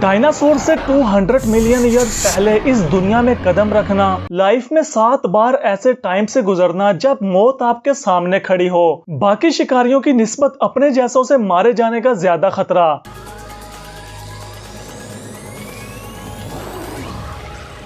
Dinosaur से 200 million years पहले इस दुनिया में कदम रखना, लाइफ में 7 बार ऐसे टाइम से गुजरना जब मौत आपके सामने खड़ी हो, बाकी शिकारियों की निस्बत अपने जैसों से मारे जाने का ज्यादा खतरा।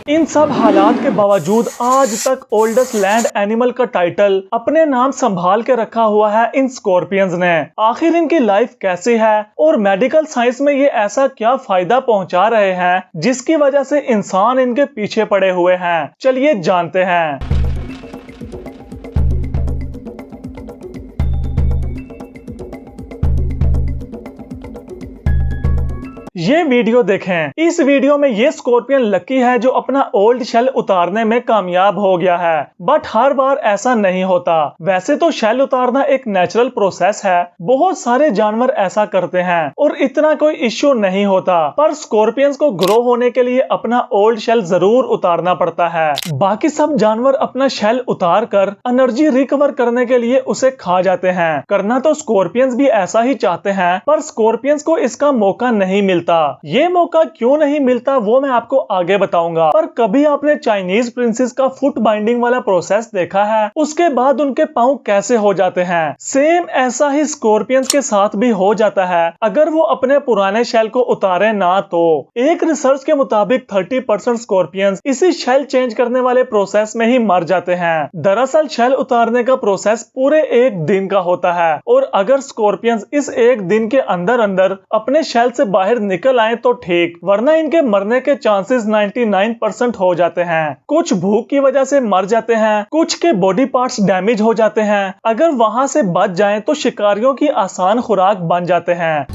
इन सब हालात के बावजूद आज तक ओल्डेस्ट लैंड एनिमल का टाइटल अपने नाम संभाल के रखा हुआ है इन स्कॉर्पियंस ने। आखिर इनकी लाइफ कैसी है और मेडिकल साइंस में ये ऐसा क्या फायदा पहुंचा रहे हैं जिसकी वजह से इंसान इनके पीछे पड़े हुए हैं, चलिए जानते हैं। ये वीडियो देखें। इस वीडियो में ये स्कॉर्पियन लकी है जो अपना ओल्ड शेल उतारने में कामयाब हो गया है, बट हर बार ऐसा नहीं होता। वैसे तो शेल उतारना एक नेचुरल प्रोसेस है, बहुत सारे जानवर ऐसा करते हैं और इतना कोई इश्यू नहीं होता, पर स्कॉर्पियंस को ग्रो होने के लिए अपना ओल्ड शेल जरूर उतारना पड़ता है। बाकी सब जानवर अपना शेल उतार कर एनर्जी रिकवर करने के लिए उसे खा जाते हैं। करना तो स्कॉर्पियंस भी ऐसा ही चाहते हैं, पर स्कॉर्पियंस को इसका मौका नहीं मिलता। ये मौका क्यों नहीं मिलता वो मैं आपको आगे बताऊंगा। पर कभी आपने चाइनीज प्रिंसेस का फुट बाइंडिंग वाला प्रोसेस देखा है? उसके बाद उनके पांव कैसे हो जाते हैं? सेम ऐसा ही स्कॉर्पियंस के साथ भी हो जाता है अगर वो अपने पुराने शेल को उतारे ना तो। एक रिसर्च के मुताबिक 30% स्कॉर्पियंस इसी शेल चेंज करने वाले प्रोसेस में ही मर जाते हैं। दरअसल शेल उतारने का प्रोसेस पूरे 1 दिन का होता है और अगर स्कॉर्पियंस इस 1 दिन के अंदर अंदर अपने शेल से बाहर निकल आए तो ठीक, वरना इनके मरने के चांसेस 99% हो जाते हैं। कुछ भूख की वजह से मर जाते हैं, कुछ के बॉडी पार्ट्स डैमेज हो जाते हैं। अगर वहां से बच जाएं तो शिकारियों की आसान खुराक बन जाते हैं।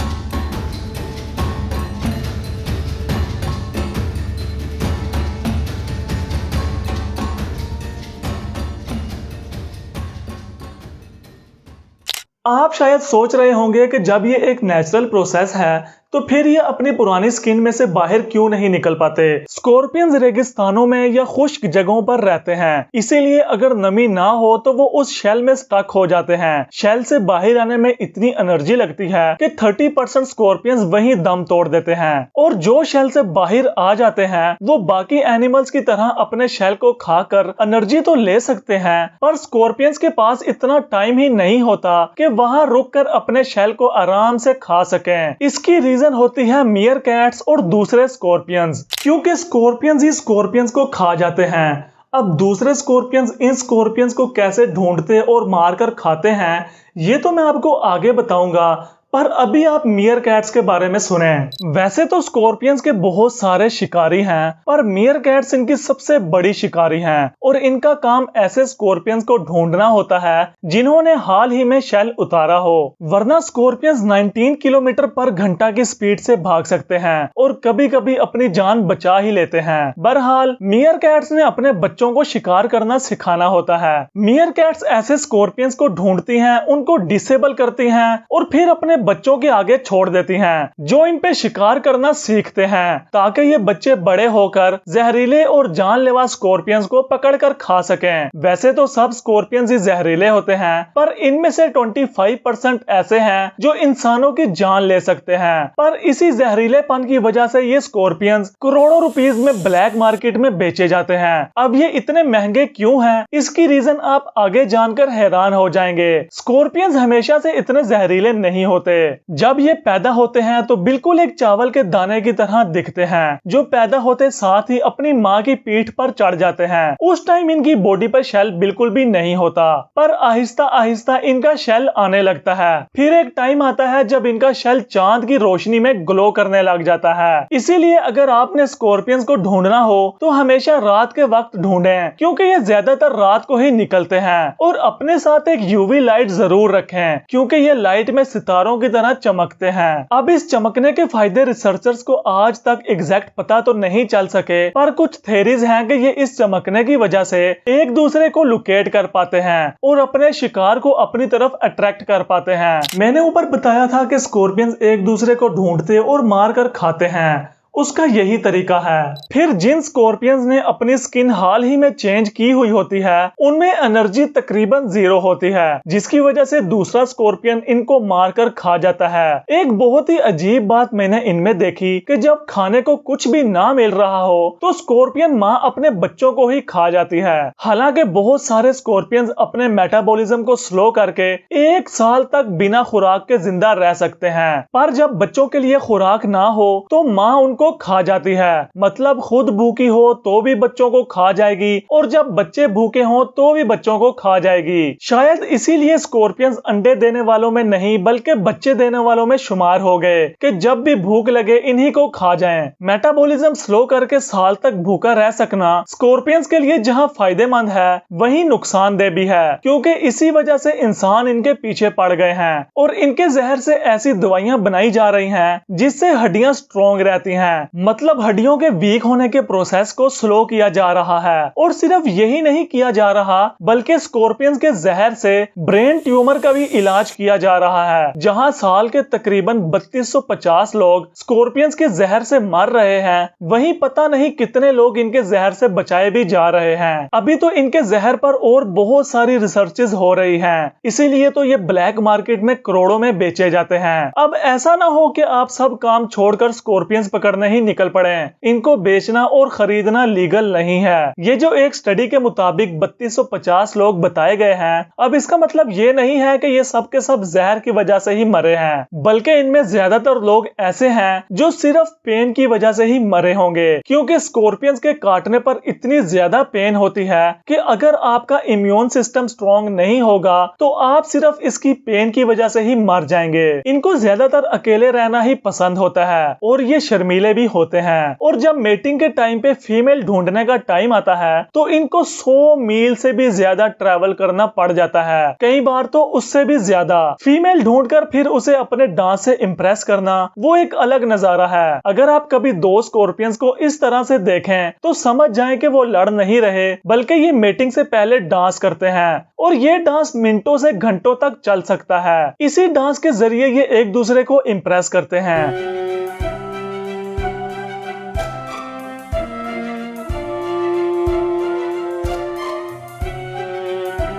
आप शायद सोच रहे होंगे कि जब ये एक नेचुरल प्रोसेस है तो फिर ये अपनी पुरानी स्किन में से बाहर क्यों नहीं निकल पाते। स्कॉर्पियंस रेगिस्तानों में या खुश्क जगहों पर रहते हैं, इसीलिए अगर नमी ना हो तो वो उस शेल में स्टक हो जाते हैं। शेल से बाहर आने में इतनी एनर्जी लगती है कि 30% स्कॉर्पियंस वहीं दम तोड़ देते हैं और जो शेल से बाहर आ जाते हैं वो बाकी एनिमल्स की तरह अपने शेल को खाकर एनर्जी तो ले सकते हैं, पर स्कॉर्पियंस के पास इतना टाइम ही नहीं होता कि वहां रुक कर अपने शेल को आराम से खा सकें। इसकी रीजन होती है मियर कैट्स और दूसरे स्कॉर्पियंस, क्योंकि स्कॉर्पियंस ही स्कॉर्पियंस को खा जाते हैं। अब दूसरे स्कॉर्पियंस इन स्कॉर्पियंस को कैसे ढूंढते और मारकर खाते हैं ये तो मैं आपको आगे बताऊंगा, पर अभी आप मियर कैट्स के बारे में सुने। वैसे तो स्कॉर्पियंस के बहुत सारे शिकारी हैं, पर मियर कैट्स इनकी सबसे बड़ी शिकारी हैं और इनका काम ऐसे स्कॉर्पियंस को ढूंढना होता है जिन्होंने हाल ही में शेल उतारा हो, वरना स्कॉर्पियंस 19 किलोमीटर पर घंटा की स्पीड से भाग सकते हैं और कभी कभी अपनी जान बचा ही लेते हैं। बहरहाल मियर कैट्स ने अपने बच्चों को शिकार करना सिखाना होता है। मियर कैट्स ऐसे स्कॉर्पियंस को ढूंढती हैं, उनको डिसेबल करती हैं और फिर अपने बच्चों के आगे छोड़ देती हैं जो इन पे शिकार करना सीखते हैं, ताकि ये बच्चे बड़े होकर जहरीले और जानलेवा स्कॉर्पियंस को पकड़कर खा सकें। वैसे तो सब स्कॉर्पियंस ही जहरीले होते हैं, पर इनमें से 25% ऐसे हैं जो इंसानों की जान ले सकते हैं। पर इसी जहरीलेपन की वजह से ये स्कॉर्पियंस करोड़ों रुपीस में ब्लैक मार्केट में बेचे जाते हैं। अब ये इतने महंगे क्यों हैं, इसकी रीजन आप आगे जानकर हैरान हो जाएंगे। स्कॉर्पियंस हमेशा से इतने जहरीले नहीं होते। जब ये पैदा होते हैं तो बिल्कुल एक चावल के दाने की तरह दिखते हैं, जो पैदा होते साथ ही अपनी माँ की पीठ पर चढ़ जाते हैं। उस टाइम इनकी बॉडी पर शेल बिल्कुल भी नहीं होता, पर आहिस्ता आहिस्ता इनका शेल आने लगता है। फिर एक टाइम आता है जब इनका शेल चांद की रोशनी में ग्लो करने लग जाता है। इसीलिए अगर आपने स्कॉर्पियंस को ढूंढना हो तो हमेशा रात के वक्त ढूंढें, क्योंकि ये ज्यादातर रात को ही निकलते हैं। और अपने साथ एक यूवी लाइट जरूर रखें, क्योंकि ये लाइट में सितारों की तरह चमकते हैं। अब इस चमकने के फायदे रिसर्चर्स को आज तक एग्जैक्ट पता तो नहीं चल सके, पर कुछ थेरीज हैं कि ये इस चमकने की वजह से एक दूसरे को लोकेट कर पाते हैं और अपने शिकार को अपनी तरफ अट्रैक्ट कर पाते हैं। मैंने ऊपर बताया था कि स्कॉर्पियंस एक दूसरे को ढूंढते और मार कर खाते हैं। उसका यही तरीका है। फिर जिन स्कॉर्पियंस ने अपनी स्किन हाल ही में चेंज की हुई होती है उनमें एनर्जी तकरीबन 0 होती है, जिसकी वजह से दूसरा स्कॉर्पियन इनको मारकर खा जाता है। एक बहुत ही अजीब बात मैंने इनमें देखी कि जब खाने को कुछ भी ना मिल रहा हो तो स्कॉर्पियन माँ अपने बच्चों को ही खा जाती है। हालांकि बहुत सारे स्कॉर्पियंस अपने मेटाबॉलिज्म को स्लो करके 1 साल तक बिना खुराक के जिंदा रह सकते हैं, पर जब बच्चों के लिए खुराक ना हो तो माँ उनको खा जाती है। मतलब खुद भूखी हो तो भी बच्चों को खा जाएगी और जब बच्चे भूखे हो तो भी बच्चों को खा जाएगी। शायद इसीलिए स्कॉर्पियंस अंडे देने वालों में नहीं बल्कि बच्चे देने वालों में शुमार हो गए कि जब भी भूख लगे इन्हीं को खा जाएं। मेटाबॉलिज्म स्लो करके साल तक भूखा रह सकना स्कॉर्पियंस के लिए जहां फायदेमंद है वहीं नुकसानदेह भी है, क्योंकि इसी वजह से इंसान इनके पीछे पड़ गए हैं और इनके जहर से ऐसी दवाइयां बनाई जा रही हैं जिससे हड्डियां स्ट्रॉन्ग रहती हैं। मतलब हड्डियों के वीक होने के प्रोसेस को स्लो किया जा रहा है। और सिर्फ यही नहीं किया जा रहा बल्कि स्कॉर्पियंस के जहर से ब्रेन ट्यूमर का भी इलाज किया जा रहा है। जहां साल के तकरीबन 3250 लोग स्कॉर्पियंस के जहर से मर रहे हैं, वहीं पता नहीं कितने लोग इनके जहर से बचाए भी जा रहे हैं। अभी तो इनके जहर पर और बहुत सारी रिसर्चेज हो रही हैं, इसीलिए तो ये ब्लैक मार्केट में करोड़ों में बेचे जाते हैं। अब ऐसा ना हो कि आप सब काम छोड़कर स्कॉर्पियंस पकड़ने ही निकल पड़े। इनको बेचना और खरीदना लीगल नहीं है। ये जो एक स्टडी के मुताबिक 3250 लोग बताए गए हैं, अब इसका मतलब ये नहीं है कि ये सब के सब जहर की वजह से ही मरे हैं, बल्कि इनमें ज्यादातर लोग ऐसे हैं जो सिर्फ पेन की वजह से ही मरे होंगे, क्योंकि स्कॉर्पियंस के काटने पर इतनी ज्यादा पेन होती है कि अगर आपका इम्यून सिस्टम स्ट्रॉन्ग नहीं होगा तो आप सिर्फ इसकी पेन की वजह से ही मर जाएंगे। इनको ज्यादातर अकेले रहना ही पसंद होता है और ये शर्मीले भी होते हैं। और जब मेटिंग के टाइम पे फीमेल ढूंढने का टाइम आता है तो इनको 100 मील से भी ज्यादा ट्रैवल करना पड़ जाता है, कई बार तो उससे भी ज्यादा। फीमेल ढूंढकर फिर उसे अपने डांस से इम्प्रेस करना वो एक अलग नजारा है। अगर आप कभी 2 स्कॉर्पियंस को इस तरह से देखें तो समझ जाएं कि वो लड़ नहीं रहे बल्कि ये मेटिंग से पहले डांस करते हैं और ये डांस मिनटों से घंटों तक चल सकता है। इसी डांस के जरिए ये एक दूसरे को इम्प्रेस करते हैं।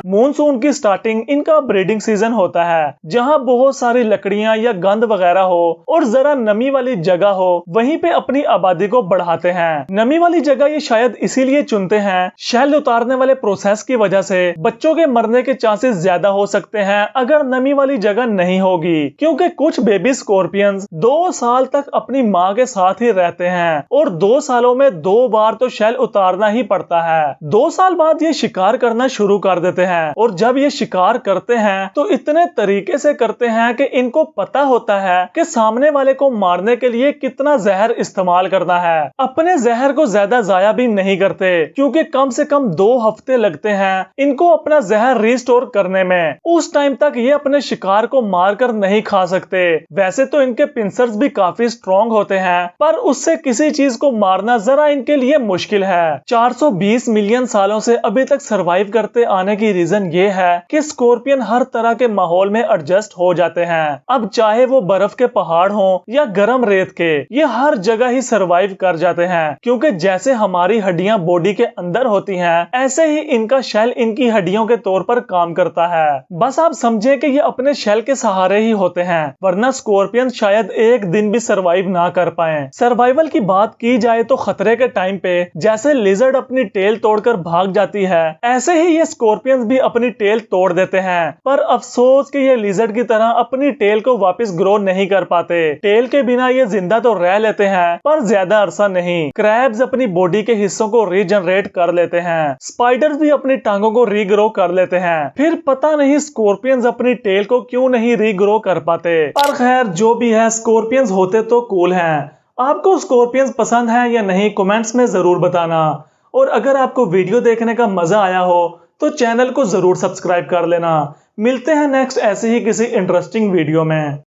मॉनसून की स्टार्टिंग इनका ब्रीडिंग सीजन होता है, जहां बहुत सारी लकड़ियां या गंद वगैरह हो और जरा नमी वाली जगह हो, वहीं पे अपनी आबादी को बढ़ाते हैं। नमी वाली जगह ये शायद इसीलिए चुनते हैं, शेल उतारने वाले प्रोसेस की वजह से बच्चों के मरने के चांसेस ज्यादा हो सकते हैं अगर नमी वाली जगह नहीं होगी, क्योंकि कुछ बेबी स्कॉर्पियंस 2 साल तक अपनी माँ के साथ ही रहते हैं और 2 सालों में 2 बार तो शेल उतारना ही पड़ता है। 2 साल बाद ये शिकार करना शुरू कर देते हैं और जब ये शिकार करते हैं तो इतने तरीके से करते हैं कि इनको पता होता है कि सामने वाले को मारने के लिए कितना जहर इस्तेमाल करना है। अपने जहर को ज्यादा जाया भी नहीं करते, क्योंकि कम से कम 2 हफ्ते लगते हैं इनको अपना जहर रिस्टोर करने में। उस टाइम तक ये अपने शिकार को मारकर नहीं खा सकते। वैसे तो इनके पिंसर्स भी काफी स्ट्रॉन्ग होते हैं, पर उससे किसी चीज को मारना जरा इनके लिए मुश्किल है। 420 मिलियन सालों से अभी तक सरवाइव करते आने की रीजन ये है कि स्कॉर्पियन हर तरह के माहौल में एडजस्ट हो जाते हैं। अब चाहे वो बर्फ के पहाड़ हो या गर्म रेत के, ये हर जगह ही सरवाइव कर जाते हैं, क्योंकि जैसे हमारी हड्डियां बॉडी के अंदर होती हैं, ऐसे ही इनका शेल इनकी हड्डियों के तौर पर काम करता है। बस आप समझे कि ये अपने शेल के सहारे ही होते हैं, वरना स्कॉर्पियन शायद एक दिन भी सरवाइव ना कर पाए। सर्वाइवल की बात की जाए तो खतरे के टाइम पे जैसे लिजर्ड अपनी टेल तोड़कर भाग जाती है, ऐसे ही ये स्कॉर्पियंस भी अपनी टेल तोड़ देते हैं। पर अफसोस कि ये लिजर्ड की तरह अपनी टेल को वापस ग्रो नहीं कर पाते। टेल के बिना ये जिंदा तो रह लेते हैं पर ज्यादा अरसा नहीं। क्रैब्स अपनी बॉडी के हिस्सों को रीजनरेट कर लेते हैं। स्पाइडर्स भी अपनी टांगों को रीग्रो कर लेते हैं। फिर पता नहीं स्कॉर्पियंस अपनी टेल को क्यों नहीं रीग्रो कर पाते। पर खैर जो भी है, स्कॉर्पियंस होते तो कूल हैं। आपको स्कॉर्पियंस पसंद है या नहीं, कमेंट्स में जरूर बताना। और अगर आपको वीडियो देखने का मजा आया हो तो चैनल को जरूर सब्सक्राइब कर लेना। मिलते हैं नेक्स्ट ऐसे ही किसी इंटरेस्टिंग वीडियो में।